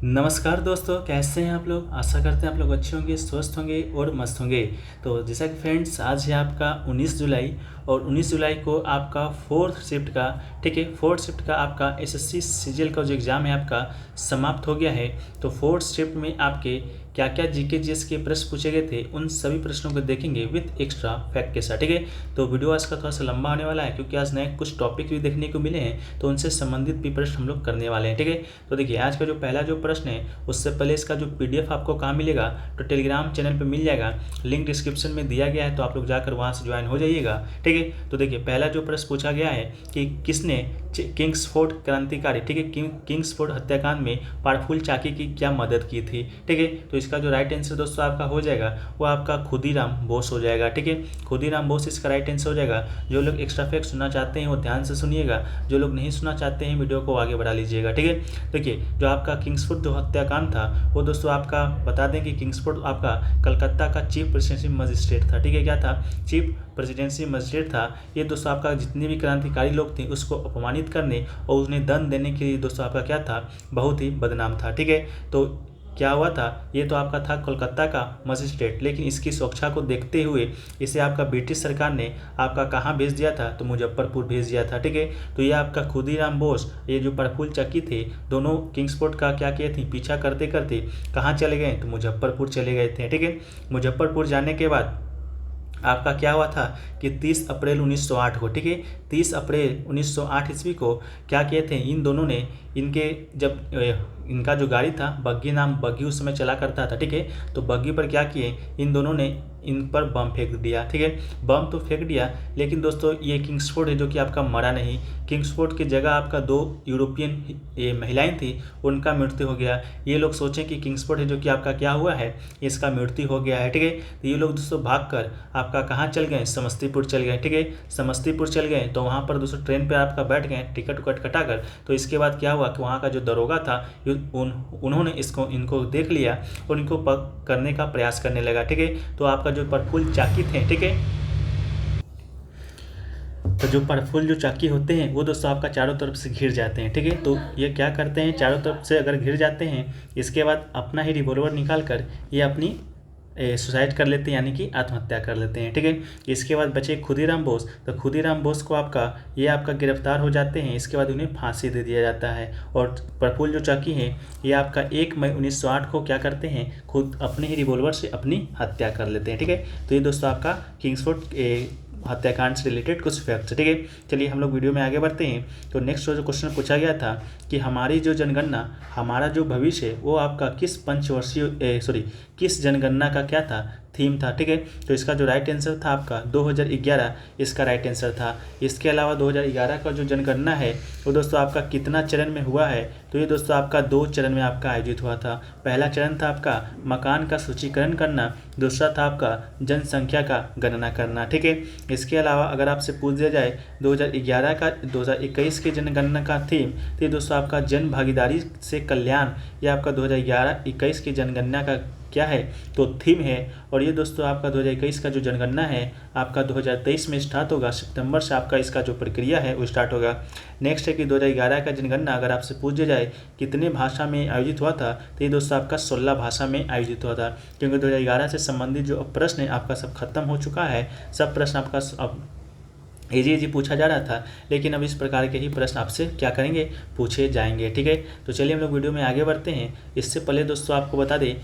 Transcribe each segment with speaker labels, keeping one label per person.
Speaker 1: नमस्कार दोस्तों, कैसे हैं आप लोग। आशा करते हैं आप लोग अच्छे होंगे, स्वस्थ होंगे और मस्त होंगे। तो जैसा कि फ्रेंड्स, आज है आपका 19 जुलाई और 19 जुलाई को आपका फोर्थ शिफ्ट का, ठीक है, फोर्थ शिफ्ट का आपका एसएससी सीजीएल का जो एग्ज़ाम है आपका समाप्त हो गया है। तो फोर्थ शिफ्ट में आपके क्या क्या जीके जीएस के प्रश्न पूछे गए थे, उन सभी प्रश्नों को देखेंगे विथ एक्स्ट्रा फैक्ट के साथ, ठीक है। तो वीडियो आज का थोड़ा सा लंबा होने वाला है क्योंकि आज नए कुछ टॉपिक भी देखने को मिले हैं, तो उनसे संबंधित भी प्रश्न हम लोग करने वाले हैं, ठीक है। तो देखिए, आज का जो पहला जो प्रश्न है, उससे पहले इसका जो पीडीएफ आपको कहाँ मिलेगा, तो टेलीग्राम चैनल पे मिल जाएगा, लिंक डिस्क्रिप्शन में दिया गया है, तो आप लोग जाकर वहाँ से ज्वाइन हो जाइएगा, ठीक है। तो देखिए, पहला जो प्रश्न पूछा गया है कि किसने किंग्सफोर्ड क्रांतिकारी, ठीक है, किंग्सफोर्ड हत्याकांड में पावरफुल चाकी की क्या मदद की थी, ठीक है। तो इसका जो राइट आंसर दोस्तों आपका हो जाएगा वो आपका खुदीराम बोस हो जाएगा, ठीक है। खुदीराम बोस इसका राइट आंसर हो जाएगा। जो लोग एक्स्ट्रा फैक्ट सुनना चाहते हैं वो ध्यान से सुनिएगा, जो लोग नहीं सुनना चाहते हैं वीडियो को आगे बढ़ा लीजिएगा, ठीक है। देखिए, जो आपका किंग्सफोर्ड जो हत्याकांड था वो दोस्तों आपका बता दें कि किंग्सफोर्ड आपका कलकत्ता का चीफ प्रेसिडेंसी मजिस्ट्रेट था, ठीक है। क्या था? चीफ प्रेसिडेंसी मजिस्ट्रेट था। ये दोस्तों आपका जितने भी क्रांतिकारी लोग थे उसको अपमानित करने और उन्हें दंड देने के लिए दोस्तों आपका क्या था, बहुत ही बदनाम था, ठीक है। तो क्या हुआ था, ये तो आपका था कोलकाता का मजिस्ट्रेट, लेकिन इसकी सुरक्षा को देखते हुए इसे आपका ब्रिटिश सरकार ने आपका कहाँ भेज दिया था, तो मुजफ्फरपुर भेज दिया था, ठीक है। तो ये आपका खुदीराम बोस, ये जो प्रफुल्ल चक्की थे, दोनों किंग्सफोर्ड का क्या किए थे, पीछा करते करते कहाँ चले गए, तो मुजफ्फरपुर चले गए थे, ठीक है। मुजफ्फरपुर जाने के बाद आपका क्या हुआ था कि 30 अप्रैल 1908 को, ठीक है, 30 अप्रैल 1908 ईस्वी को क्या किए थे इन दोनों ने, इनके जब इनका जो गाड़ी था बग्गी उस समय चला करता था, ठीक है। तो बग्गी पर क्या किए इन दोनों ने, इन पर बम फेंक दिया, ठीक है। बम तो फेंक दिया, लेकिन दोस्तों ये किंग्सफोर्ड है जो कि आपका मरा नहीं। किंग्सफोर्ड की जगह आपका 2 यूरोपियन ये महिलाएं थी, उनका मृत्यु हो गया। ये लोग सोचें कि किंग्सफोर्ड है जो कि आपका क्या हुआ है, इसका मृत्यु हो गया है, ठीक है। तो ये लोग दोस्तों भाग कर आपका कहाँ चल गए, समस्तीपुर चल गए, ठीक है। समस्तीपुर चल गए तो वहाँ पर दोस्तों ट्रेन पर आपका बैठ गए टिकट उकट कटा कर। तो इसके बाद क्या हुआ कि वहाँ का जो दरोगा था उन्होंने इनको देख लिया और इनको करने का प्रयास करने लगा, ठीक है। तो आपका जो प्रफुल्ल चाकी थे, ठीक है, तो जो प्रफुल्ल जो चाकी होते हैं वो दोस्तों आपका चारों तरफ से घिर जाते हैं, ठीक है। तो ये क्या करते हैं, चारों तरफ से अगर घिर जाते हैं, इसके बाद अपना ही रिवॉल्वर निकाल कर ये अपनी सुसाइड कर लेते हैं, यानी कि आत्महत्या कर लेते हैं, ठीक है। इसके बाद बचे खुदीराम बोस। तो खुदीराम बोस को आपका गिरफ्तार हो जाते हैं। इसके बाद उन्हें फांसी दे दिया जाता है। और प्रफुल्ल जो चाकी है ये आपका 1 मई 1908 को क्या करते हैं, खुद अपने ही रिवॉल्वर से अपनी हत्या कर लेते हैं, ठीक है। तो ये दोस्तों आपका किंग्सफोर्ड हत्याकांड से रिलेटेड कुछ फैक्ट्स, ठीक है। चलिए हम लोग वीडियो में आगे बढ़ते हैं। तो नेक्स्ट जो क्वेश्चन पूछा गया था कि हमारी जो जनगणना, हमारा जो भविष्य है वो आपका किस जनगणना का क्या था, थीम था, ठीक है। तो इसका जो राइट आंसर था आपका 2011 इसका राइट आंसर था। इसके अलावा 2011 का जो जनगणना है वो दोस्तों आपका कितना चरण में हुआ है, तो ये दोस्तों आपका 2 चरण में आपका आयोजित हुआ था। पहला चरण था आपका मकान का सूचीकरण करना, दूसरा था आपका जनसंख्या का गणना करना, ठीक है। इसके अलावा अगर आपसे पूछ दिया जाए 2021 के जनगणना का थीम, तो ये दोस्तों आपका जन भागीदारी से कल्याण, ये आपका 2011-21 की जनगणना का क्या है, तो थीम है। और ये दोस्तों आपका 2021 का जो जनगणना है आपका 2023 में स्टार्ट होगा, सितंबर से आपका इसका जो प्रक्रिया है वो स्टार्ट होगा। नेक्स्ट है कि 2011 का जनगणना अगर आपसे पूछ दिया जाए कितने भाषा में आयोजित हुआ था, तो ये दोस्तों आपका 16 भाषा में आयोजित हुआ था। क्योंकि 2011 से संबंधित जो प्रश्न है आपका सब खत्म हो चुका है, सब प्रश्न आपका अब इजी पूछा जा रहा था, लेकिन अब इस प्रकार के ही प्रश्न आपसे क्या करेंगे, पूछे जाएंगे, ठीक है। तो चलिए हम लोग वीडियो में आगे बढ़ते हैं। इससे पहले दोस्तों आपको बता दें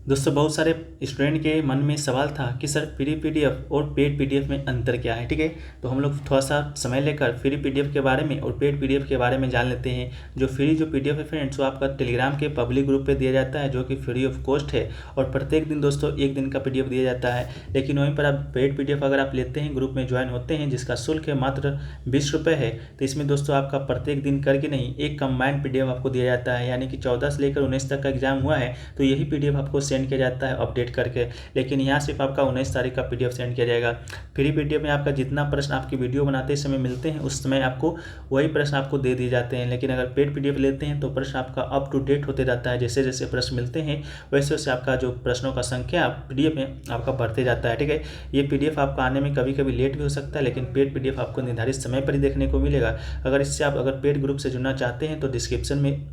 Speaker 1: दोस्तों, बहुत सारे स्टूडेंट के मन में सवाल था कि सर फ्री पीडीएफ और पेड पीडीएफ में अंतर क्या है, ठीक है। तो हम लोग थोड़ा सा समय लेकर फ्री पीडीएफ के बारे में और पेड पीडीएफ के बारे में जान लेते हैं। जो पीडीएफ है फ्रेंड्स, वो आपका टेलीग्राम के पब्लिक ग्रुप पे दिया जाता है, जो कि फ्री ऑफ कॉस्ट है। और प्रत्येक दिन दोस्तों 1 दिन का पीडीएफ दिया जाता है। लेकिन वहीं पर आप पेड पीडीएफ अगर आप लेते हैं, ग्रुप में ज्वाइन होते हैं, जिसका शुल्क है मात्र 20 रुपये है, तो इसमें दोस्तों आपका प्रत्येक दिन करके नहीं, एक कंबाइंड पीडीएफ आपको दिया जाता है। यानी कि 14 से लेकर 19 तक का एग्जाम हुआ है तो यही पीडीएफ आपको सेंड किया जाता है अपडेट करके, लेकिन यहाँ सिर्फ आपका 19 तारीख का PDF सेंड किया जाएगा। फ्री PDF में आपका जितना प्रश्न आपकी वीडियो बनाते समय मिलते हैं उस समय आपको वही प्रश्न आपको दे दिए जाते हैं, लेकिन अगर पेड PDF लेते हैं तो प्रश्न आपका अप टू डेट होते रहता है। जैसे जैसे प्रश्न मिलते हैं वैसे वैसे आपका जो प्रश्नों का संख्या PDF में आपका बढ़ते जाता है। ठीक है, ये PDF आपका आने में कभी कभी लेट भी हो सकता है, लेकिन पेड PDF आपको निर्धारित समय पर ही देखने को मिलेगा। अगर इससे आप अगर पेड ग्रुप से जुड़ना चाहते हैं तो डिस्क्रिप्शन में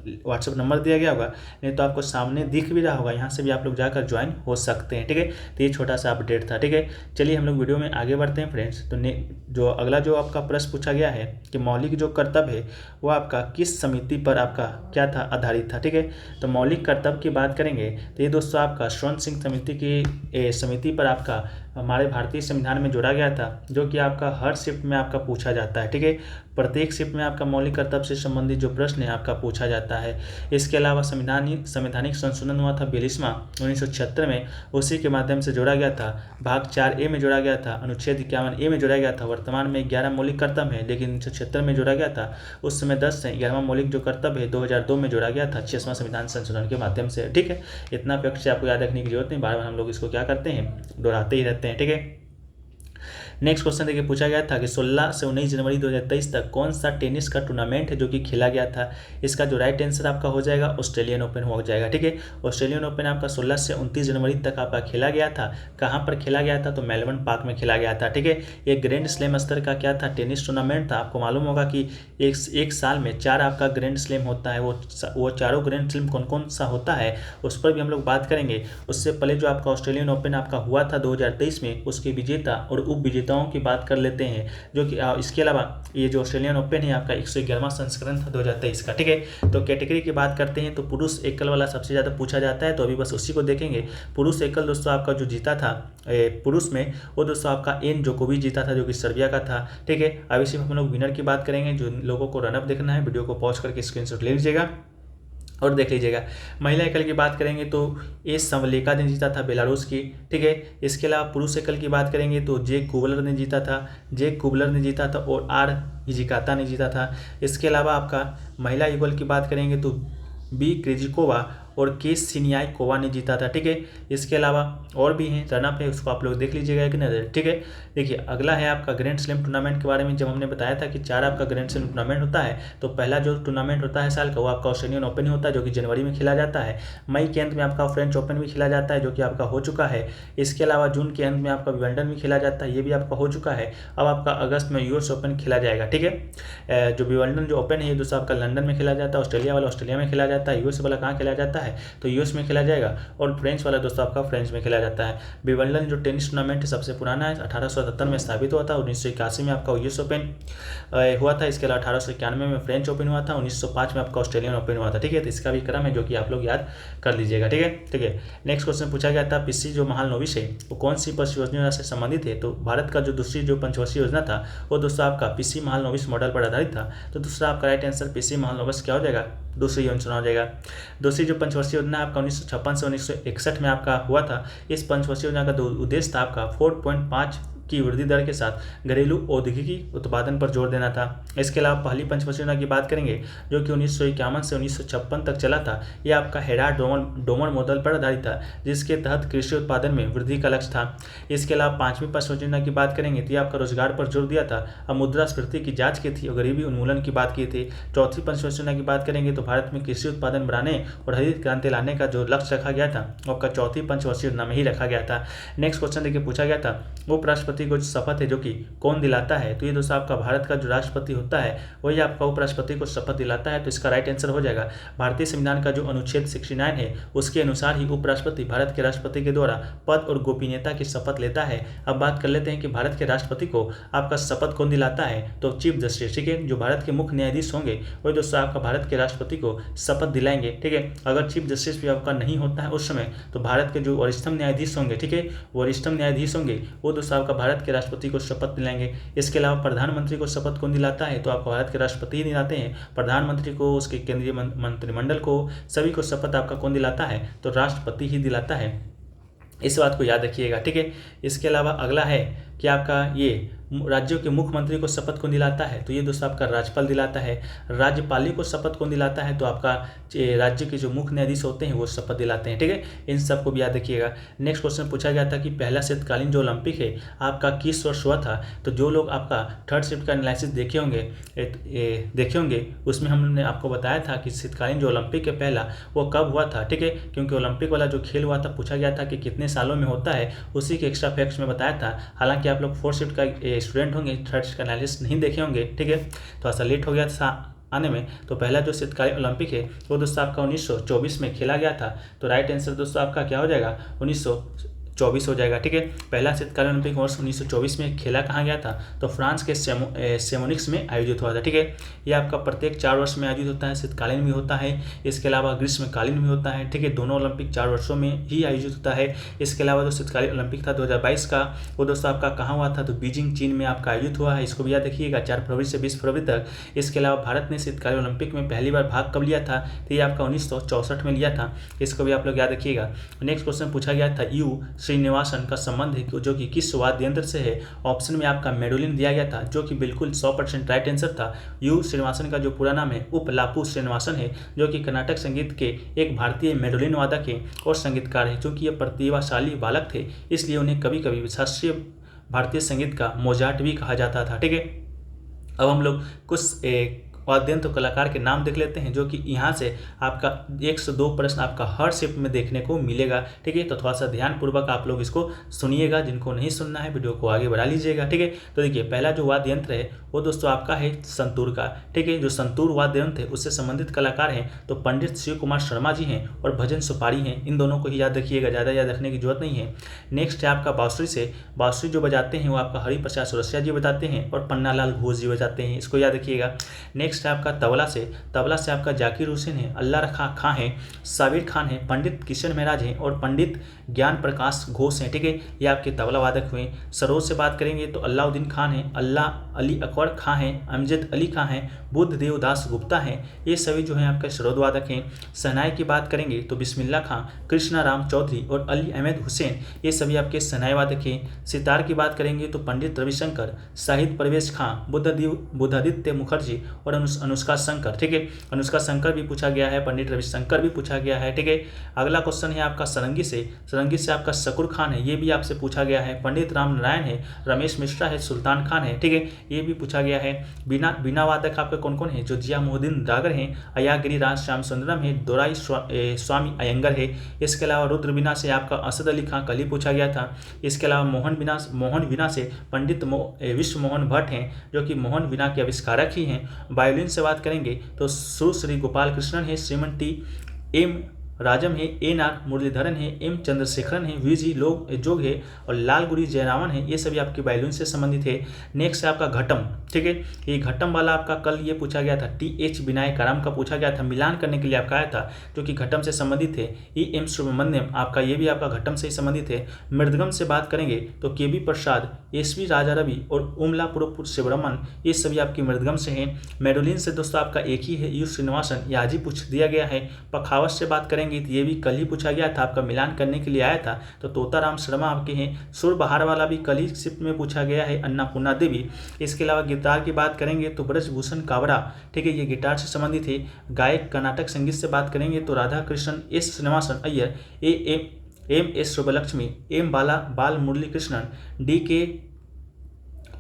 Speaker 1: व्हाट्सएप नंबर दिया गया होगा, नहीं तो आपको सामने दिख भी रहा होगा, यहाँ से भी आप लोग जाकर ज्वाइन हो सकते हैं। ठीक है, तो ये छोटा सा अपडेट था। ठीक है, चलिए हम लोग वीडियो में आगे बढ़ते हैं फ्रेंड्स। तो जो अगला जो आपका प्रश्न पूछा गया है कि मौलिक जो कर्तव्य है वो आपका किस समिति पर आपका क्या था, आधारित था। ठीक है, तो मौलिक कर्तव्य की बात करेंगे तो ये दोस्तों आपका स्वर्ण सिंह समिति की समिति पर आपका हमारे भारतीय संविधान में जोड़ा गया था, जो कि आपका हर शिफ्ट में आपका पूछा जाता है। ठीक है, प्रत्येक शिफ्ट में आपका मौलिक कर्तव्य से संबंधित जो प्रश्न है आपका पूछा जाता है। इसके अलावा संवैधानिक संशोधन हुआ था 42वां 1976 में, उसी के माध्यम से जोड़ा गया था। भाग 4A में जोड़ा गया था, अनुच्छेद 51A में जोड़ा गया था। वर्तमान में 11 मौलिक कर्तव्य है, लेकिन 1976 में जोड़ा गया था। उस समय 10 से 11वां मौलिक जो कर्तव्य है 2002 में जोड़ा गया था 66वां संविधान संशोधन के माध्यम से। ठीक है, इतना फैक्ट से आपको याद रखने की जरूरत नहीं, बार बार हम लोग इसको क्या करते हैं, दोहराते ही रहते हैं। ठीक है, नेक्स्ट क्वेश्चन देखिए पूछा गया था कि 16 से 19 जनवरी 2023 तक कौन सा टेनिस का टूर्नामेंट है जो कि खेला गया था। इसका जो राइट आंसर आपका हो जाएगा ऑस्ट्रेलियन ओपन हो जाएगा। ठीक है, ऑस्ट्रेलियन ओपन आपका 16 से 29 जनवरी तक आपका खेला गया था। कहाँ पर खेला गया था, तो मेलबर्न पार्क में खेला गया था। ठीक है, ये ग्रैंड स्लैम स्तर का क्या था, टेनिस टूर्नामेंट था। आपको मालूम होगा कि एक साल में 4 आपका ग्रैंड स्लैम होता है। वो चारों ग्रैंड स्लैम कौन कौन सा होता है उस पर भी हम लोग बात करेंगे। उससे पहले जो आपका ऑस्ट्रेलियन ओपन आपका हुआ था 2023 में, उसके विजेता और उप विजेताओं की बात कर लेते हैं, जो कि इसके अलावा ये जो ऑस्ट्रेलियन ओपन है आपका 111वां संस्करण था 2023 का। ठीक है, तो कैटेगरी की बात करते हैं तो पुरुष एकल वाला सबसे ज़्यादा पूछा जाता है, तो अभी बस उसी को देखेंगे। पुरुष एकल दोस्तों आपका जो जीता था पुरुष में, वो दोस्तों आपका एन जोकोविच जीता था, जो कि सर्बिया का था। ठीक है, अभी सिर्फ हम लोग विनर की बात करेंगे। जो लोगों को रनअप देखना है वीडियो को पॉज करके स्क्रीनशॉट ले लीजिएगा और देख लीजिएगा। महिला एकल की बात करेंगे तो एस संवलेका ने जीता था बेलारूस की। ठीक है, इसके अलावा पुरुष एकल की बात करेंगे तो जे कुबलर ने जीता था और आर हिजिकाता ने जीता था। इसके अलावा आपका महिला युगल की बात करेंगे तो बी क्रेजिकोवा और के सिनियाकोवा ने जीता था। ठीक है, इसके अलावा और भी हैं, रनअप है, उसको आप लोग देख लीजिएगा एक नज़र। ठीक है, देखिए अगला है आपका ग्रैंड स्लैम टूर्नामेंट के बारे में। जब हमने बताया था कि 4 आपका ग्रैंड स्लैम टूर्नामेंट होता है, तो पहला जो टूर्नामेंट होता है साल का वो आपका ऑस्ट्रेलियन ओपन ही होता है, जो कि जनवरी में खेला जाता है। मई के अंत में आपका फ्रेंच ओपन भी खेला जाता है, जो कि आपका हो चुका है। इसके अलावा जून के अंत में आपका विंबलडन भी खेला जाता है, ये भी आपका हो चुका है। अब आपका अगस्त में US ओपन खेला जाएगा। ठीक है, जो विंबलडन जो ओपन है दोस्तों आपका लंदन में खेला जाता है, ऑस्ट्रेलिया वाला ऑस्ट्रेलिया में खेला जाता है, US वाला कहाँ खेला जाता है, तो US में खेला जाएगा, और फ्रेंच वाला दोस्तों आपका फ्रेंच में खेला जाता है। विंबलडन जो टेनिस टूर्नामेंट है सबसे पुराना है, 1877 में स्थापित हुआ था। 1981 में आपका US ओपन हुआ था। इसके अलावा 1891 में फ्रेंच ओपन हुआ था। 1905 में आपका ऑस्ट्रेलियन ओपन हुआ था। ठीक है, तो इसका भी क्रम है जो कि आप लोग याद कर लीजिएगा। ठीक है, नेक्स्ट क्वेश्चन पूछा गया था पीसी जो महालनोबिस है वो कौन सी परियोजना से संबंधित है। तो भारत का जो दूसरी जो पंचवर्षीय योजना था वो दोस्तों आपका पीसी महालनोबिस मॉडल पर आधारित था। तो दूसरा आपका राइट आंसर पीसी महालनोबिस क्या हो जाएगा, दूसरी योजना हो जाएगा। दूसरी जो पंचवर्षीय योजना आपका 1956 से 1961 में आपका हुआ था। इस पंचवर्षीय योजना का उद्देश्य था आपका 4.5 की वृद्धि दर के साथ घरेलू औद्योगिकी उत्पादन पर जोर देना था। इसके अलावा पहली पंचवर्षीय योजना की बात करेंगे जो कि 1951 से 1956 तक चला था। यह आपका हेराल्ड डोमर मॉडल पर आधारित था, जिसके तहत कृषि उत्पादन में वृद्धि का लक्ष्य था। इसके अलावा पांचवी पंचवर्षीय योजना की बात करेंगे तो यह आपका रोजगार पर जोर दिया था, अब मुद्रास्फीति की जांच की थी और गरीबी उन्मूलन की बात की थी। चौथी पंचवर्षीय योजना की बात करेंगे तो भारत में कृषि उत्पादन बढ़ाने और हरित क्रांति लाने का जो लक्ष्य रखा गया था वो आपका चौथी पंचवर्षीय योजना में ही रखा गया था। नेक्स्ट क्वेश्चन देखिए पूछा गया था उपराष्ट्रपति को शपथ है जो कि कौन दिलाता है। तो ये दोस्तों आपका भारत का जो राष्ट्रपति होता है वही आपका उपराष्ट्रपति को शपथ दिलाता है। तो इसका राइट आंसर हो जाएगा भारतीय संविधान का जो अनुच्छेद 69 है उसके अनुसार ही उपराष्ट्रपति भारत के राष्ट्रपति के द्वारा पद और गोपनीयता की शपथ लेता है। अब बात कर लेते हैं कि भारत के राष्ट्रपति को आपका शपथ कौन दिलाता है, तो चीफ जस्टिस। ठीक है, जो भारत के मुख्य न्यायाधीश होंगे वही दोस्तों आपका भारत के राष्ट्रपति को शपथ दिलाएंगे। ठीक है, अगर चीफ जस्टिस भी आपका नहीं होता है उस समय तो भारत के जो वरिष्ठतम न्यायाधीश होंगे, ठीक है, वरिष्ठतम न्यायाधीश होंगे वो दोस्तों आपका भारत के राष्ट्रपति को शपथ दिलाएंगे। इसके अलावा प्रधानमंत्री को शपथ कौन दिलाता है, तो आपको भारत के राष्ट्रपति ही दिलाते हैं। प्रधानमंत्री को, उसके केंद्रीय मंत्रिमंडल को, सभी को शपथ आपका कौन दिलाता है, तो राष्ट्रपति ही दिलाता है। इस बात को याद रखिएगा। ठीक है, इसके अलावा अगला है कि आपका ये राज्यों के मुख्यमंत्री को शपथ कौन दिलाता है, तो ये दोस्तों आपका राज्यपाल दिलाता है। राज्यपाली को शपथ कौन दिलाता है, तो आपका राज्य के जो मुख्य न्यायाधीश होते हैं वो शपथ दिलाते हैं, ठीक है। इन सबको भी याद रखिएगा। नेक्स्ट क्वेश्चन पूछा गया था कि पहला शीतकालीन जो ओलंपिक है आपका किस वर्ष हुआ था, तो जो लोग आपका थर्ड शिफ्ट का एनालिसिस देखे होंगे उसमें हमने आपको बताया था कि शीतकालीन जो ओलंपिक है पहला वो कब हुआ था, ठीक है। क्योंकि ओलंपिक वाला जो खेल हुआ था पूछा गया था कि कितने सालों में होता है, उसी के एक्स्ट्रा फैक्ट्स में बताया था। हालांकि आप लोग फोर्थ शिफ्ट का स्टूडेंट होंगे, थर्ड शिफ्ट का एनालिसिस नहीं देखे होंगे, ठीक है। थोड़ा सा लेट हो गया था आने में। तो पहला जो शीतकालीन ओलंपिक है वो दोस्तों आपका 1924 में खेला गया था। तो राइट आंसर दोस्तों आपका क्या हो जाएगा, 1924 हो जाएगा, ठीक है। पहला शीतकालीन ओलंपिक वर्ष 1924 में खेला कहाँ गया था, तो फ्रांस के सेमोनिक्स में आयोजित हुआ था, ठीक है। ये आपका प्रत्येक 4 वर्ष में आयोजित होता है, शीतकालीन भी होता है, इसके अलावा ग्रीष्मकालीन भी होता है, ठीक है। दोनों ओलंपिक 4 वर्षों में ही आयोजित होता है। इसके अलावा जो शीतकालीन ओलंपिक था 2022 का, वो दोस्तों आपका कहाँ हुआ था, तो बीजिंग चीन में आपका आयोजित हुआ है। इसको भी याद रखिएगा, 4 फरवरी से 20 फरवरी तक। इसके अलावा भारत ने शीतकालीन ओलंपिक में पहली बार भाग कब लिया था, तो ये आपका 1964 में लिया था। इसको भी आप लोग याद रखिएगा। नेक्स्ट क्वेश्चन पूछा गया था यू श्रीनिवासन का संबंध है जो कि किस वाद्य यंत्र से है। ऑप्शन में आपका मेडोलिन दिया गया था, जो कि बिल्कुल 100% राइट आंसर था। यू श्रीनिवासन का जो पूरा नाम है उपलापू श्रीनिवासन है, जो कि कर्नाटक संगीत के एक भारतीय मेडोलिन वादक है और संगीतकार है। क्योंकि ये प्रतिभाशाली बालक थे, इसलिए उन्हें कभी कभी शास्त्रीय भारतीय संगीत का मोजार्ट भी कहा जाता था, ठीक है। अब हम लोग कुछ वाद्ययंत्र कलाकार के नाम देख लेते हैं, जो कि यहाँ से आपका 1 से 2 प्रश्न आपका हर शिफ्ट में देखने को मिलेगा, ठीक है। तो थोड़ा सा ध्यानपूर्वक आप लोग इसको सुनिएगा, जिनको नहीं सुनना है वीडियो को आगे बढ़ा लीजिएगा, ठीक है। तो देखिए पहला जो वाद्य यंत्र है वो दोस्तों आपका है संतूर का, ठीक है। जो संतूर वाद्य यंत्र है उससे संबंधित कलाकार हैं तो पंडित शिव कुमार शर्मा जी हैं और भजन सुपारी हैं। इन दोनों को ही याद रखिएगा, ज़्यादा याद रखने की जरूरत नहीं है। नेक्स्ट है आपका बांसुरी से, बांसुरी जो बजाते हैं वो आपका हरिप्रसाद चौरसिया जी बजाते हैं और पन्नालाल घोष जी बजाते हैं, इसको याद रखिएगा। नेक्स्ट है आपका तबला से आपका जाकिर हुसैन है, अल्लाह रखा खां है, साबिर खान है, पंडित किशन महराज हैं और पंडित ज्ञान प्रकाश घोष हैं, ठीक है। ये आपके तबला वादक हुए। सरोज से बात करेंगे तो अल्लाउद्दीन खान है, अल्लाह अली अकबर खां है, अमजद अली खां है, बुद्ध देवदास गुप्ता हैं। ये सभी जो हैं आपके सरोद वादक हैं। शहनाई की बात करेंगे तो बिस्मिल्लाह खां, कृष्णा राम चौधरी और अली अहमद हुसैन, ये सभी आपके शहनाई वादक हैं। सितार की बात करेंगे तो पंडित रविशंकर, शाहिद परवेज खां, बुद्धादित्य मुखर्जी और अनुष्का शंकर, ठीक है। अनुष्का शंकर भी पूछा गया है, पंडित रविशंकर भी पूछा गया है, ठीक है। अगला क्वेश्चन है आपका सरंगी से आपका शकूर खान है, ये भी आपसे पूछा गया है। पंडित राम नारायण है, रमेश मिश्रा है, सुल्तान खान है, ठीक है। ये भी पूछा गया है। बीना वादक आपके कौन कौन है, जो जिया मोहद्दीन डागर हैं, अयागिरी राज श्याम सुंदरम है, दोराई स्वामी अयंगर है। इसके अलावा रुद्र बीना से आपका असद अली खां कल ही पूछा गया था। इसके अलावा मोहन बीना से पंडित विश्व मोहन भट्ट हैं, जो कि मोहन बीना के आविष्कारक ही हैं। वायोलिन से बात करेंगे तो सुश्री गोपाल कृष्णन है, श्रीमती एम राजम है, एन.आर. मुरलीधरन है, एम चंद्रशेखरन है, वी.जी. जोग है और लालगुरी जयरामन है। ये सभी आपके वायलिन से संबंधित है। नेक्स्ट है आपका घटम, ठीक है। ये घटम वाला आपका कल ये पूछा गया था, टी.एच. विनायकाराम का पूछा गया था, मिलान करने के लिए आपका आया था, जो कि घटम से संबंधित है। ई.एम. सुब्रमण्यम आपका ये भी आपका घटम से ही संबंधित है। मृदगम से बात करेंगे तो के.बी. प्रसाद, एस.वी. राजा रवि और उमलापुर शिवरमन, ये सभी आपकी मृदगम से हैं। मेडोलिन से दोस्तों आपका एक ही है, यू श्रीनिवासन, ये आज ही पूछ दिया गया है। पखावत से बात करेंगे तो ये भी कल ही पूछा गया था, आपका मिलान करने के लिए आया था, तो तोताराम शर्मा आपके हैं। सुर बहार वाला भी कल ही शिफ्ट में पूछा गया है, अन्नपूर्णा देवी। इसके अलावा गिटार की बात करेंगे तो ब्रजभूषण कावड़ा, ठीक है, ये गिटार से संबंधित है। गायक कर्नाटक संगीत से बात करेंगे तो Radha Krishna, S Srinivasan Iyer, M S Subbulakshmi, M Bala Murali Krishnan, D K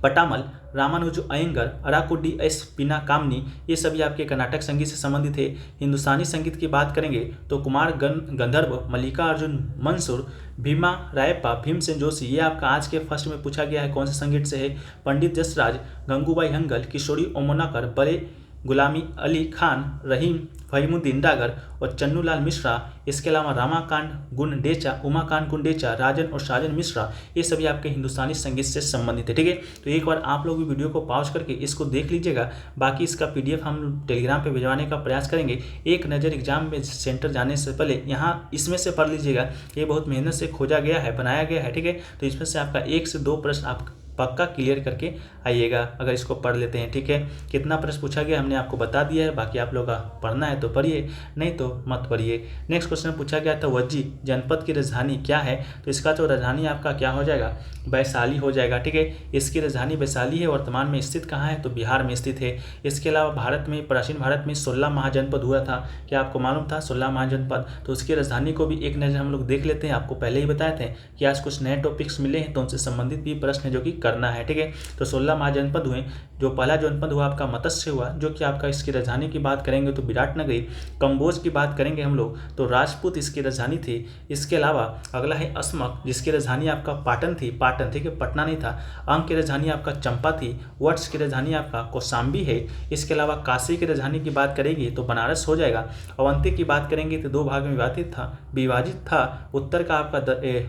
Speaker 1: Pattammal, Ramanuja Iyengar, Ariyakudi S पीना कामनी, ये सभी आपके कर्नाटक संगीत से संबंधित है। हिंदुस्तानी संगीत की बात करेंगे तो कुमार गंधर्व, मल्लिकार्जुन मंसूर, भीमा रायप्पा, भीमसेन जोशी, ये आपका आज के फर्स्ट में पूछा गया है कौन से संगीत से है। पंडित जसराज, गंगूबाई हंगल, किशोरी ओमोनाकर, बड़े गुलामी अली खान, रहीम फहीमुद्दीन डागर और चन्नूलाल मिश्रा। इसके अलावा रामाकांत गुंडेचा, उमाकांत गुंडेचा, राजन और साजन मिश्रा, ये सभी आपके हिंदुस्तानी संगीत से संबंधित है, ठीक है। तो एक बार आप लोग भी वीडियो को पॉज करके इसको देख लीजिएगा। बाकी इसका PDF हम टेलीग्राम पे भिजवाने का प्रयास करेंगे। एक नज़र एग्जाम में सेंटर जाने से पहले यहाँ इसमें से पढ़ लीजिएगा, ये बहुत मेहनत से खोजा गया है, बनाया गया है, ठीक है। तो इसमें से आपका 1 से 2 प्रश्न आप पक्का क्लियर करके आइएगा अगर इसको पढ़ लेते हैं। ठीक है, कितना प्रश्न पूछा गया हमने आपको बता दिया है, बाकी आप लोग का पढ़ना है तो पढ़िए, नहीं तो मत पढ़िए। नेक्स्ट क्वेश्चन पूछा गया था वज्जी जनपद की राजधानी क्या है, तो इसका जो राजधानी आपका क्या हो जाएगा, वैशाली हो जाएगा। ठीक है, इसकी राजधानी वैशाली है। वर्तमान में स्थित कहाँ है, तो बिहार में स्थित है। इसके अलावा भारत में, प्राचीन भारत में 16 महाजनपद हुआ था, क्या आपको मालूम था 16 महाजनपद, तो उसकी राजधानी को भी एक नज़र हम लोग देख लेते हैं। आपको पहले ही बताए थे कि आज कुछ नए टॉपिक्स मिले हैं तो उनसे संबंधित भी प्रश्न है जो कि करना है। ठीक है, तो 16 महाजनपद हुए। जो पहला जनपद हुआ आपका मत्स्य हुआ, जो कि आपका इसकी राजधानी की बात करेंगे तो विराटनगरी। कंबोज की बात करेंगे हम लोग तो राजपूत इसकी राजधानी थी। इसके अलावा अगला है अस्मक, जिसकी राजधानी आपका पाटन थी, पाटन, ठीक है, पटना नहीं था। अंक की राजधानी आपका चंपा थी। वत्स की राजधानी आपका कौशाम्बी है। इसके अलावा काशी की राजधानी की बात करेंगे तो बनारस हो जाएगा। अवंती की बात करेंगे तो 2 भाग में विभाजित था। उत्तर का आपका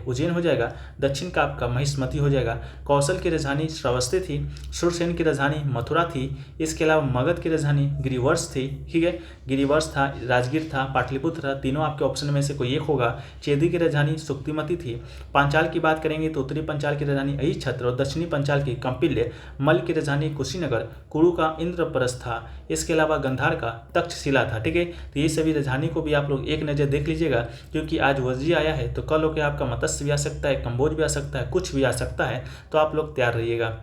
Speaker 1: उज्जैन हो जाएगा, दक्षिण का आपका महिष्मती हो जाएगा। कौशल की राजधानी श्रावस्ती थी। शूरसेन की राजधानी मथुरा थी। इसके अलावा मगध की राजधानी गिरिवर्ष थी। ठीक है, गिरिवर्ष था, राजगीर था, पाटलिपुत्र था, तीनों आपके ऑप्शन में से कोई एक होगा। चेदी की राजधानी सुक्तिमती थी। पांचाल की बात करेंगे तो उत्तरी पंचाल की राजधानी अहिछत्र और दक्षिणी पंचाल की कंपिल्य। मल्ल की राजधानी कुशीनगर। कुरु का इंद्रप्रस्थ था। इसके अलावा गंधार का तक्षशिला था। ठीक है, तो ये सभी राजधानी को भी आप लोग एक नज़र देख लीजिएगा, क्योंकि आज वज्जी आया है तो कल होकर आपका मत्स्य भी आ सकता है, कंबोज भी आ सकता है, कुछ भी आ सकता है, तो आप लोग तैयार रहिएगा।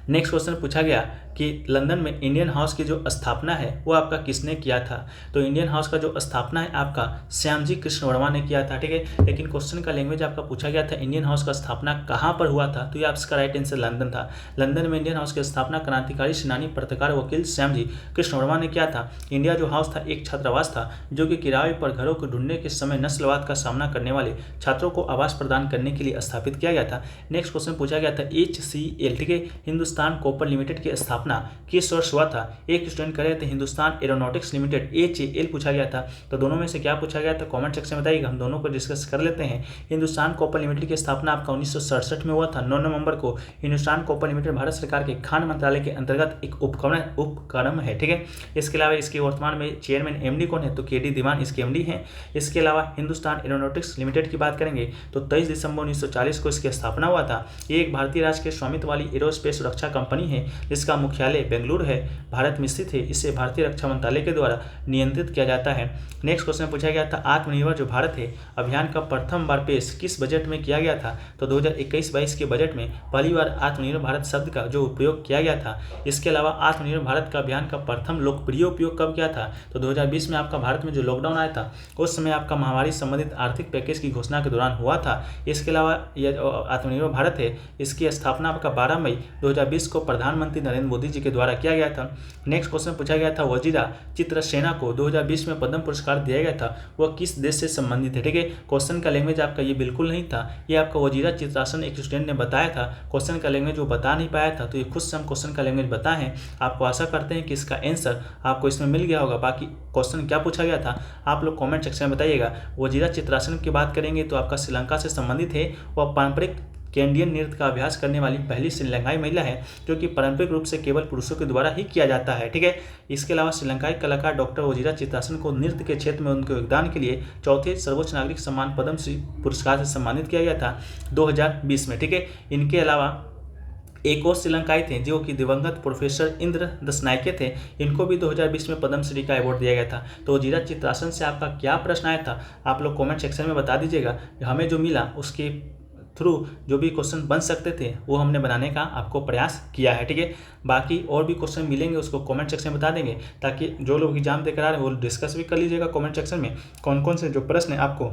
Speaker 1: नेक्स्ट क्वेश्चन पूछा गया कि लंदन में इंडियन हाउस की जो स्थापना है वो आपका किसने किया था, तो इंडियन हाउस का जो स्थापना है आपका श्यामजी कृष्ण वर्मा ने किया था। ठीक है, लेकिन क्वेश्चन का लैंग्वेज आपका पूछा गया था इंडियन हाउस का स्थापना कहाँ पर हुआ था, तो ये आपका राइट आंसर लंदन था। लंदन में इंडियन हाउस की स्थापना क्रांतिकारी सेनानी पत्रकार वकील श्यामजी कृष्ण वर्मा ने किया था। इंडिया जो हाउस था एक छात्रावास था जो कि किराए पर घरों को ढूंढने के समय नस्लवाद का सामना करने वाले छात्रों को आवास प्रदान करने के लिए स्थापित किया गया था। नेक्स्ट क्वेश्चन पूछा गया था HCL, ठीक है, हिंदुस्तान कॉपर लिमिटेड की स्थापना किस वर्ष हुआ था। एक स्टूडेंट करे थे हिंदुस्तान एरोनॉटिक्स लिमिटेड, HAL पूछा गया था, तो दोनों में से क्या पूछा गया था कमेंट सेक्शन में बताइएगा, हम दोनों को डिस्कस कर लेते हैं। हिंदुस्तान कॉपर लिमिटेड की स्थापना आपका 1967 में हुआ था। 9 नवंबर को हिंदुस्तान कॉपर लिमिटेड भारत सरकार के खान मंत्रालय के अंतर्गत एक उपक्रम है। ठीक है, इसके अलावा इसके वर्तमान में चेयरमैन MD कौन है, तो KD दीवान इसके MD हैं। इसके अलावा हिंदुस्तान एरोनॉटिक्स लिमिटेड की बात करेंगे तो 23 दिसंबर 1940 को इसकी स्थापना हुआ था। ये एक भारतीय राज्य के स्वामित्व वाली एरोस्पेस सुरक्षा कंपनी है जिसका मुख्यालय बेंगलुरु है, भारत में स्थित है। इसे भारतीय रक्षा मंत्रालय के द्वारा नियंत्रित किया जाता है। नेक्स्ट क्वेश्चन पूछा गया था आत्मनिर्भर जो भारत है अभियान का प्रथम बार पेश किस बजट में किया गया था, तो 2021-22 के बजट में पहली बार आत्मनिर्भर भारत शब्द का जो उपयोग किया गया था। इसके अलावा आत्मनिर्भर भारत का अभियान का प्रथम लोकप्रिय उपयोग कब किया था, तो 2020 में आपका भारत में जो लॉकडाउन आया था उस समय आपका महामारी संबंधित आर्थिक पैकेज की घोषणा के दौरान हुआ था। इसके अलावा यह आत्मनिर्भर भारत है इसकी स्थापना आपका 12 मई 2020 को प्रधानमंत्री नरेंद्र मोदी जी के द्वारा किया गया था। नेक्स्ट क्वेश्चन पूछा गया था वजीरा चित्रसेना को 2020 में पद्म पुरस्कार दिया गया था, वह किस देश से संबंधित है। ठीक है, क्वेश्चन का लैंग्वेज आपका ये बिल्कुल नहीं था, ये आपका वजीरा चित्रासन एक स्टूडेंट ने बताया था। क्वेश्चन का लैंग्वेज वो बता नहीं पाया था, तो ये खुद से हम क्वेश्चन का लैंग्वेज बताए हैं। आपको आशा करते हैं कि इसका आंसर आपको इसमें मिल गया होगा। बाकी क्वेश्चन क्या पूछा गया था आप लोग कॉमेंट सेक्शन में बताइएगा। वजीरा चित्रासन की बात करेंगे तो आपका श्रीलंका से संबंधित है। वह पारंपरिक कैंडियन नृत्य का अभ्यास करने वाली पहली श्रीलंकाई महिला है जो कि पारंपरिक रूप से केवल पुरुषों के द्वारा ही किया जाता है। ठीक है, इसके अलावा श्रीलंकाई कलाकार डॉक्टर वजीरा चित्रासन को नृत्य के क्षेत्र में उनके योगदान के लिए चौथे सर्वोच्च नागरिक सम्मान पद्म श्री पुरस्कार से सम्मानित किया गया था 2020 में। ठीक है, इनके अलावा एक और श्रीलंकाई थे जो कि दिवंगत प्रोफेसर इंद्र दसनायके थे, इनको भी 2020 में पद्मश्री का अवार्ड दिया गया था। तो वजीरा चित्रासन से आपका क्या प्रश्न आया था आप लोग कमेंट सेक्शन में बता दीजिएगा। हमें जो मिला उसके थ्रू जो भी क्वेश्चन बन सकते थे वो हमने बनाने का आपको प्रयास किया है। ठीक है, बाकी और भी क्वेश्चन मिलेंगे उसको कमेंट सेक्शन में बता देंगे, ताकि जो लोग एग्जाम देकर आ रहे हैं वो डिस्कस भी कर लीजिएगा कमेंट सेक्शन में कौन कौन से जो प्रश्न आपको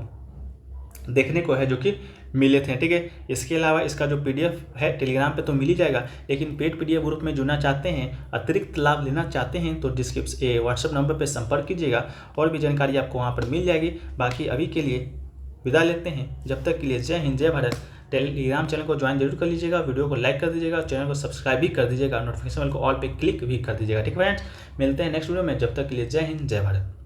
Speaker 1: देखने को है जो कि मिले थे। ठीक है, इसके अलावा इसका जो PDF है टेलीग्राम पे तो मिल ही जाएगा, लेकिन पेड PDF ग्रुप में जुड़ना चाहते हैं, अतिरिक्त लाभ लेना चाहते हैं तो डिस्क्रिप्शन व्हाट्सएप नंबर पे संपर्क कीजिएगा, और भी जानकारी आपको वहाँ पर मिल जाएगी। बाकी अभी के लिए विदा लेते हैं, जब तक के लिए जय हिंद जय भारत। टेलीग्राम चैनल को ज्वाइन जरूर कर लीजिएगा, वीडियो को लाइक कर दीजिएगा, चैनल को सब्सक्राइब भी कर दीजिएगा, नोटिफिकेशन बेल को ऑल पे क्लिक भी कर दीजिएगा। ठीक है फ्रेंड्स, मिलते हैं नेक्स्ट वीडियो में, जब तक के लिए जय हिंद जय भारत।